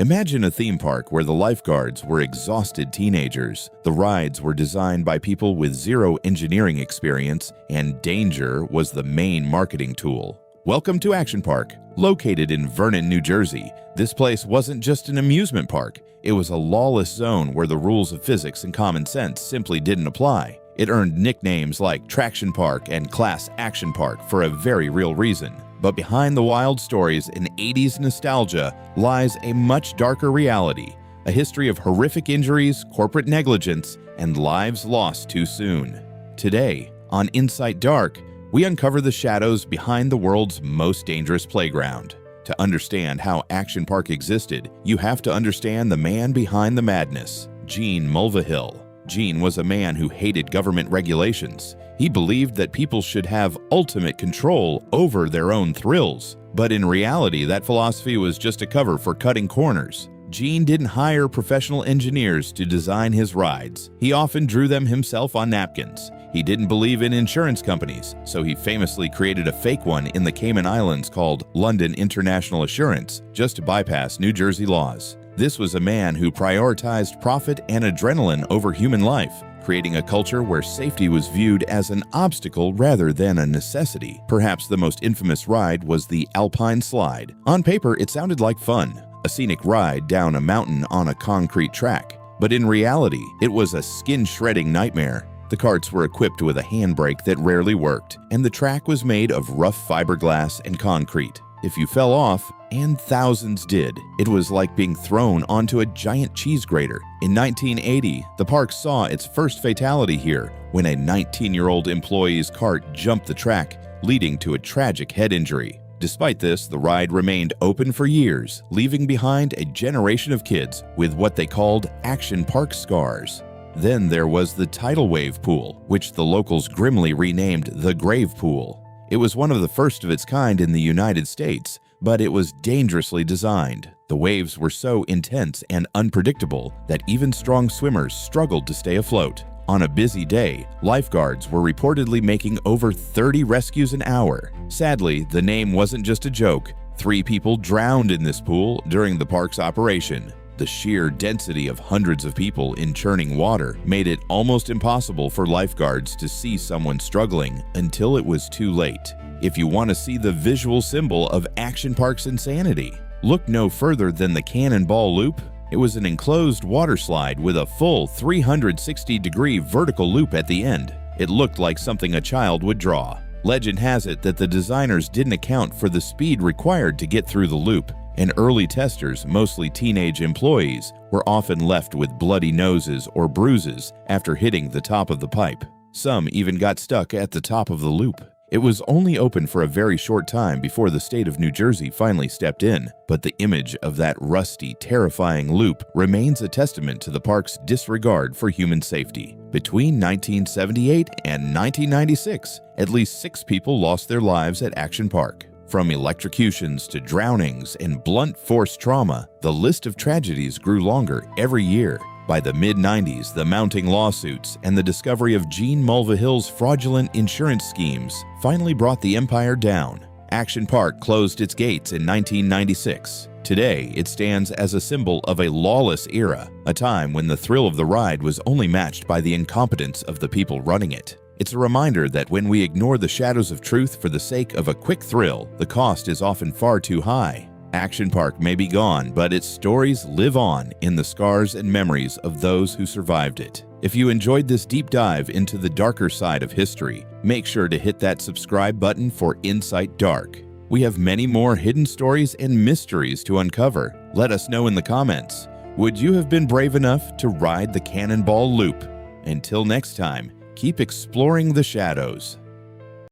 Imagine a theme park where the lifeguards were exhausted teenagers, the rides were designed by people with zero engineering experience, and danger was the main marketing tool. Welcome to Action Park. Located in Vernon, New Jersey, this place wasn't just an amusement park. It was a lawless zone where the rules of physics and common sense simply didn't apply. It earned nicknames like Traction Park and Class Action Park for a very real reason. But behind the wild stories and 80s nostalgia lies a much darker reality, a history of horrific injuries, corporate negligence, and lives lost too soon. Today, on Insight Dark, we uncover the shadows behind the world's most dangerous playground. To understand how Action Park existed, you have to understand the man behind the madness, Gene Mulvihill. Gene was a man who hated government regulations. He believed that people should have ultimate control over their own thrills. But in reality, that philosophy was just a cover for cutting corners. Gene didn't hire professional engineers to design his rides. He often drew them himself on napkins. He didn't believe in insurance companies, so he famously created a fake one in the Cayman Islands called London International Assurance, just to bypass New Jersey laws. This was a man who prioritized profit and adrenaline over human life, creating a culture where safety was viewed as an obstacle rather than a necessity. Perhaps the most infamous ride was the Alpine slide. On paper, it sounded like fun, a scenic ride down a mountain on a concrete track. But in reality, it was a skin-shredding nightmare. The carts were equipped with a handbrake that rarely worked, and the track was made of rough fiberglass and concrete. If you fell off, and thousands did, it was like being thrown onto a giant cheese grater. In 1980, the park saw its first fatality here when a 19-year-old employee's cart jumped the track, leading to a tragic head injury. Despite this, the ride remained open for years, leaving behind a generation of kids with what they called Action Park scars. Then there was the tidal wave pool, which the locals grimly renamed the Grave Pool. It was one of the first of its kind in the United States, but it was dangerously designed. The waves were so intense and unpredictable that even strong swimmers struggled to stay afloat. On a busy day, lifeguards were reportedly making over 30 rescues an hour. Sadly, the name wasn't just a joke. 3 people drowned in this pool during the park's operation. The sheer density of hundreds of people in churning water made it almost impossible for lifeguards to see someone struggling until it was too late. If you want to see the visual symbol of Action Park's insanity, look no further than the Cannonball Loop. It was an enclosed water slide with a full 360-degree vertical loop at the end. It looked like something a child would draw. Legend has it that the designers didn't account for the speed required to get through the loop, and early testers, mostly teenage employees, were often left with bloody noses or bruises after hitting the top of the pipe. Some even got stuck at the top of the loop. It was only open for a very short time before the state of New Jersey finally stepped in, but the image of that rusty, terrifying loop remains a testament to the park's disregard for human safety. Between 1978 and 1996, at least 6 people lost their lives at Action Park. From electrocutions to drownings and blunt force trauma, the list of tragedies grew longer every year. By the mid-90s, the mounting lawsuits and the discovery of Gene Mulvihill's fraudulent insurance schemes finally brought the empire down. Action Park closed its gates in 1996. Today, it stands as a symbol of a lawless era, a time when the thrill of the ride was only matched by the incompetence of the people running it. It's a reminder that when we ignore the shadows of truth for the sake of a quick thrill, the cost is often far too high. Action Park may be gone, but its stories live on in the scars and memories of those who survived it. If you enjoyed this deep dive into the darker side of history, make sure to hit that subscribe button for Insight Dark. We have many more hidden stories and mysteries to uncover. Let us know in the comments. Would you have been brave enough to ride the Cannonball Loop? Until next time, keep exploring the shadows.